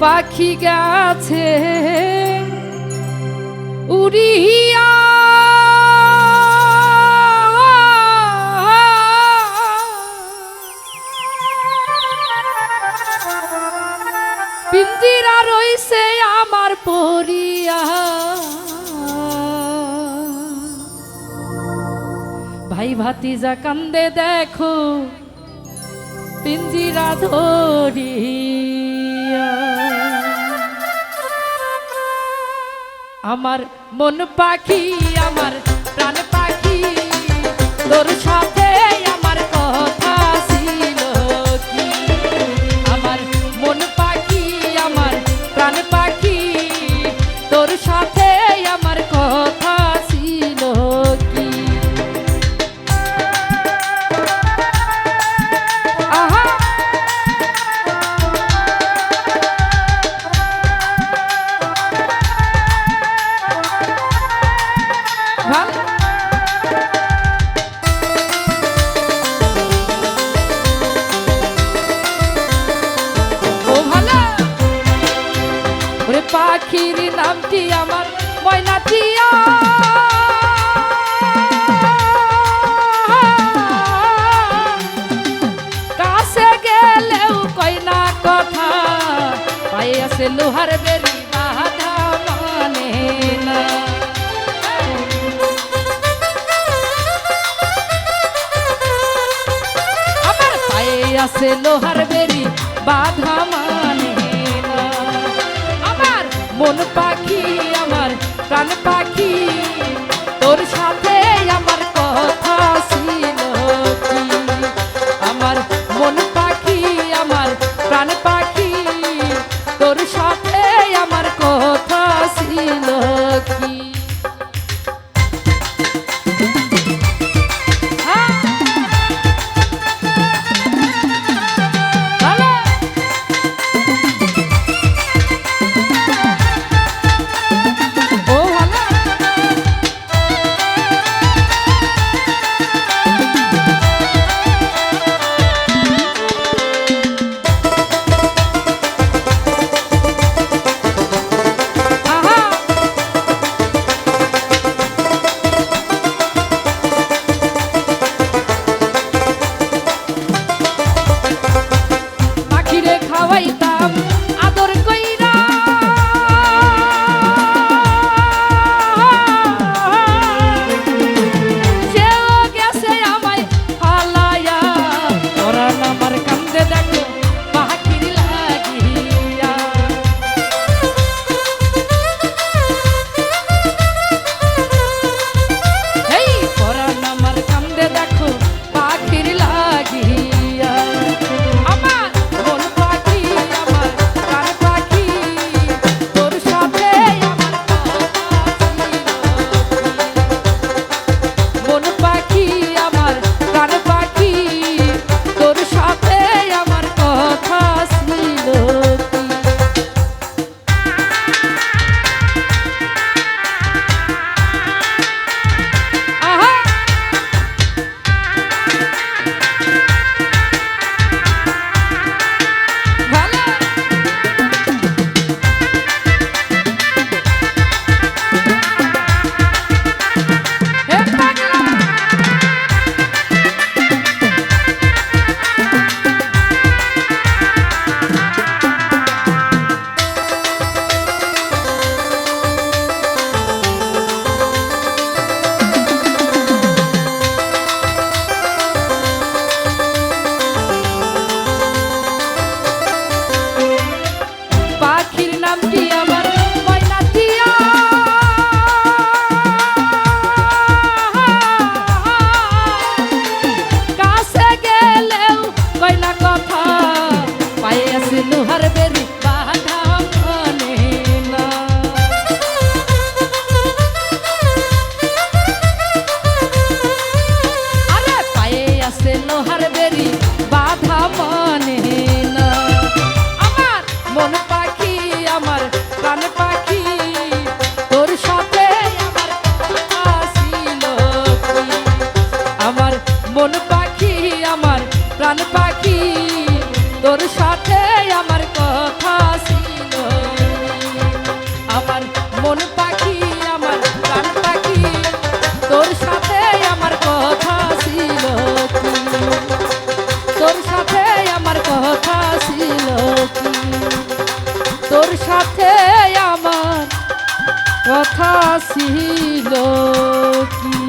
পাখি গেছে উড়িয়া পিঞ্জিরা রইছে আমার পরিয়া ভাই ভাতিজা কান্দে দেখো পিঞ্জিরা ধরিয়া আমার মন পাখি আমার প্রাণ পাখি তোর সাথে আমার কথা ছিল কি আমার মন পাখি আমার প্রাণ পাখি তোর সাথে আমার কথা ছিল কি আহা ভালো পাখির নামটি আমার ময়নাটিয়া কাছে গেলেও কই না কথা পায়ে আছে লোহার বেরি বাধা মানে না আমার পায়ে আছে লোহার বেরি বাধা মানে মন পাখি আমার প্রাণ পাখি তোর সাথে আমার কথা ছিল কি আমার মন পাখি আমার প্রাণ পাখি তোর সাথে আমার কথা ছিল কি মন পাখি আমার প্রাণ পাখি তোর সাথে আমার কথা ছিল। কথা ছিল কি